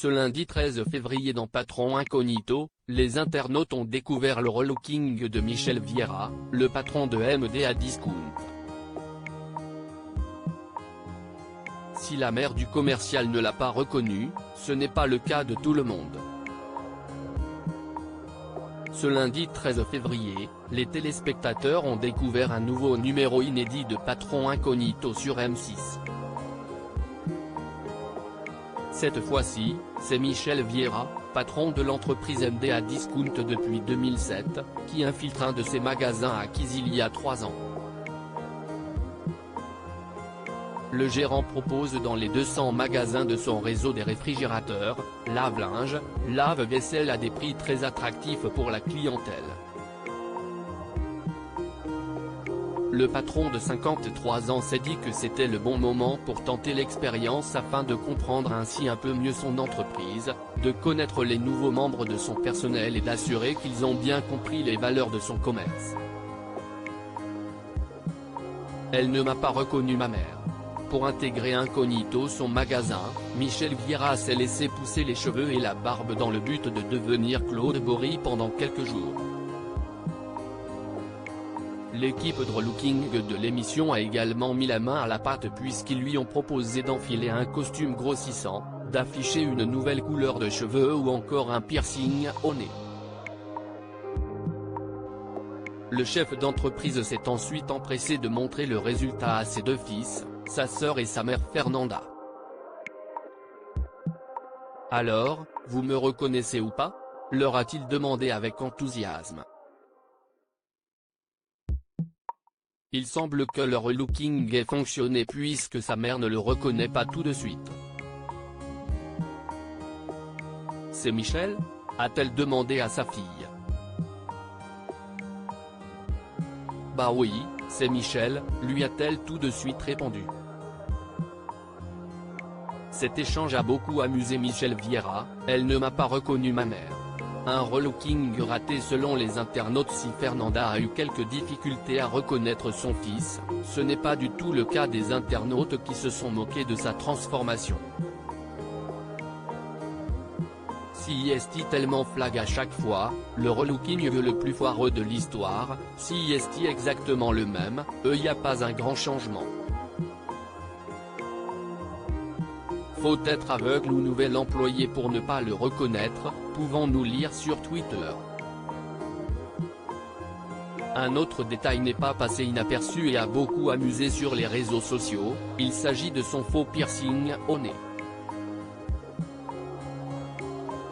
Ce lundi 13 février dans Patron Incognito, les internautes ont découvert le relooking de Michel Vieira, le patron de MDA Discount. Si la mère du commercial ne l'a pas reconnu, ce n'est pas le cas de tout le monde. Ce lundi 13 février, les téléspectateurs ont découvert un nouveau numéro inédit de Patron Incognito sur M6. Cette fois-ci, c'est Michel Vieira, patron de l'entreprise MDA Discount depuis 2007, qui infiltre un de ses magasins acquis il y a 3 ans. Le gérant propose dans les 200 magasins de son réseau des réfrigérateurs, lave-linge, lave-vaisselle à des prix très attractifs pour la clientèle. Le patron de 53 ans s'est dit que c'était le bon moment pour tenter l'expérience afin de comprendre ainsi un peu mieux son entreprise, de connaître les nouveaux membres de son personnel et d'assurer qu'ils ont bien compris les valeurs de son commerce. Elle ne m'a pas reconnu ma mère. Pour intégrer incognito son magasin, Michel Vieira s'est laissé pousser les cheveux et la barbe dans le but de devenir Claude Bory pendant quelques jours. L'équipe de relooking de l'émission a également mis la main à la pâte puisqu'ils lui ont proposé d'enfiler un costume grossissant, d'afficher une nouvelle couleur de cheveux ou encore un piercing au nez. Le chef d'entreprise s'est ensuite empressé de montrer le résultat à ses 2 fils, sa sœur et sa mère Fernanda. Alors, vous me reconnaissez ou pas? Leur a-t-il demandé avec enthousiasme. Il semble que le relooking ait fonctionné puisque sa mère ne le reconnaît pas tout de suite. C'est Michel? A-t-elle demandé à sa fille. Bah oui, c'est Michel, lui a-t-elle tout de suite répondu. Cet échange a beaucoup amusé Michel Vieira, elle ne m'a pas reconnu ma mère. Un relooking raté selon les internautes. Si Fernanda a eu quelques difficultés à reconnaître son fils, ce n'est pas du tout le cas des internautes qui se sont moqués de sa transformation. Si est tellement flag à chaque fois, le relooking le plus foireux de l'histoire, si est exactement le même, y a pas un grand changement. Faut être aveugle ou nouvel employé pour ne pas le reconnaître, pouvons-nous lire sur Twitter. Un autre détail n'est pas passé inaperçu et a beaucoup amusé sur les réseaux sociaux, il s'agit de son faux piercing au nez.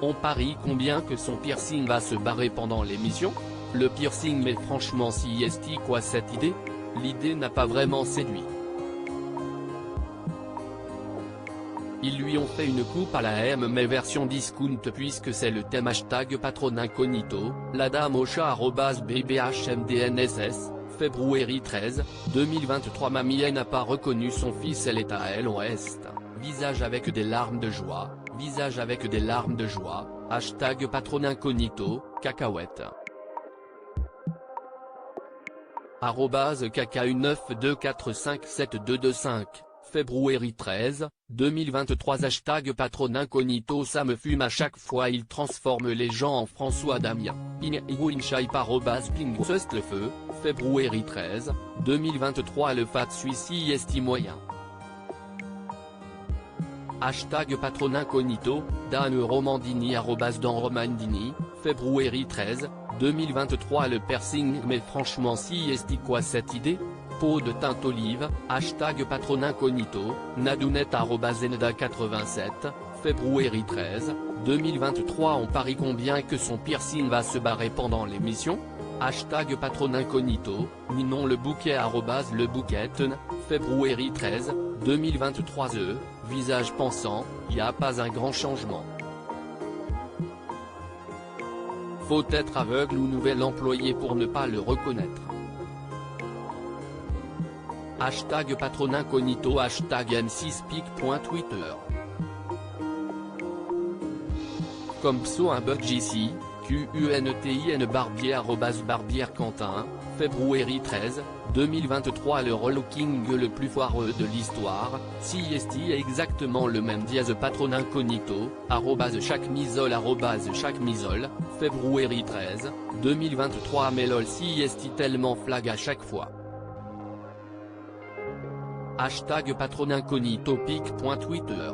On parie combien que son piercing va se barrer pendant l'émission? Le piercing, mais franchement si est quoi cette idée? L'idée n'a pas vraiment séduit. Ils lui ont fait une coupe à la M mais version discount puisque c'est le thème #patron incognito, la dame au chat @bbhmdnss, février 13, 2023. Mamie n'a pas reconnu son fils, elle est à l'ouest, visage avec des larmes de joie, visage avec des larmes de joie, #patron incognito, cacahuète. @kku924572225. Février 13, 2023. #patron incognito. Ça me fume à chaque fois, il transforme les gens en François Damien. @ping le feu, février 13, 2023. Le fat suicide est moyen. #patron incognito, Dan Romandini. Dan Romandini, février 13, 2023. Le piercing, mais franchement si est quoi cette idée? Peau de teinte olive, #patron incognito, Nadounette @nda87, février 13, 2023. On parie combien que son piercing va se barrer pendant l'émission? #patron incognito, Ninon le bouquet le bouqueten, février 13, 2023. Visage pensant, y a pas un grand changement. Faut être aveugle ou nouvel employé pour ne pas le reconnaître. #patron incognito, #m6pic.twitter. Comme pso un bug ici, QUNTIN Barbier @Barbier Quentin, février 13, 2023 le relooking le plus foireux de l'histoire, CIST exactement le même dièse patron incognito, @chacmisole février 13, 2023 mais lol CIST tellement flag à chaque fois. Hashtag patron incognito pic.twitter.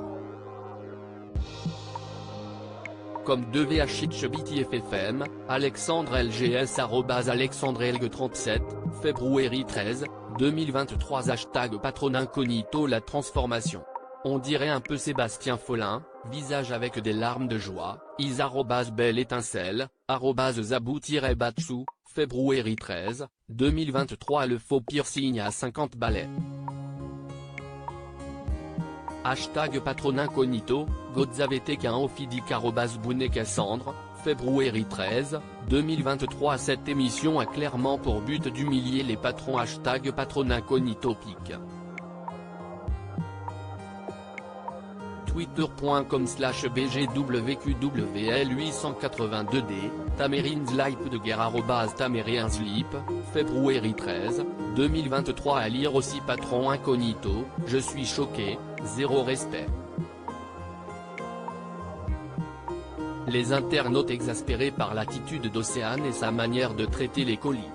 Comme 2VHXBTFFM, Alexandre LGS @AlexandreLG37, février 13, 2023 Hashtag patron incognito la transformation. On dirait un peu Sébastien Follin, visage avec des larmes de joie, is @belle étincelle, @zabou-batchou, février 13, 2023 le faux piercing à 50 balais. Hashtag patron incognito, Godzavetek Ofidik @Bounet Cassandre, février 13, 2023 Cette émission a clairement pour but d'humilier les patrons. Hashtag patron incognito pic. Twitter.com/bgwqwl882d, Tamerinslip de guerre @Tamerinslip, février 13, 2023 À lire aussi patron incognito, je suis choqué, zéro respect. Les internautes exaspérés par l'attitude d'Océane et sa manière de traiter les colis.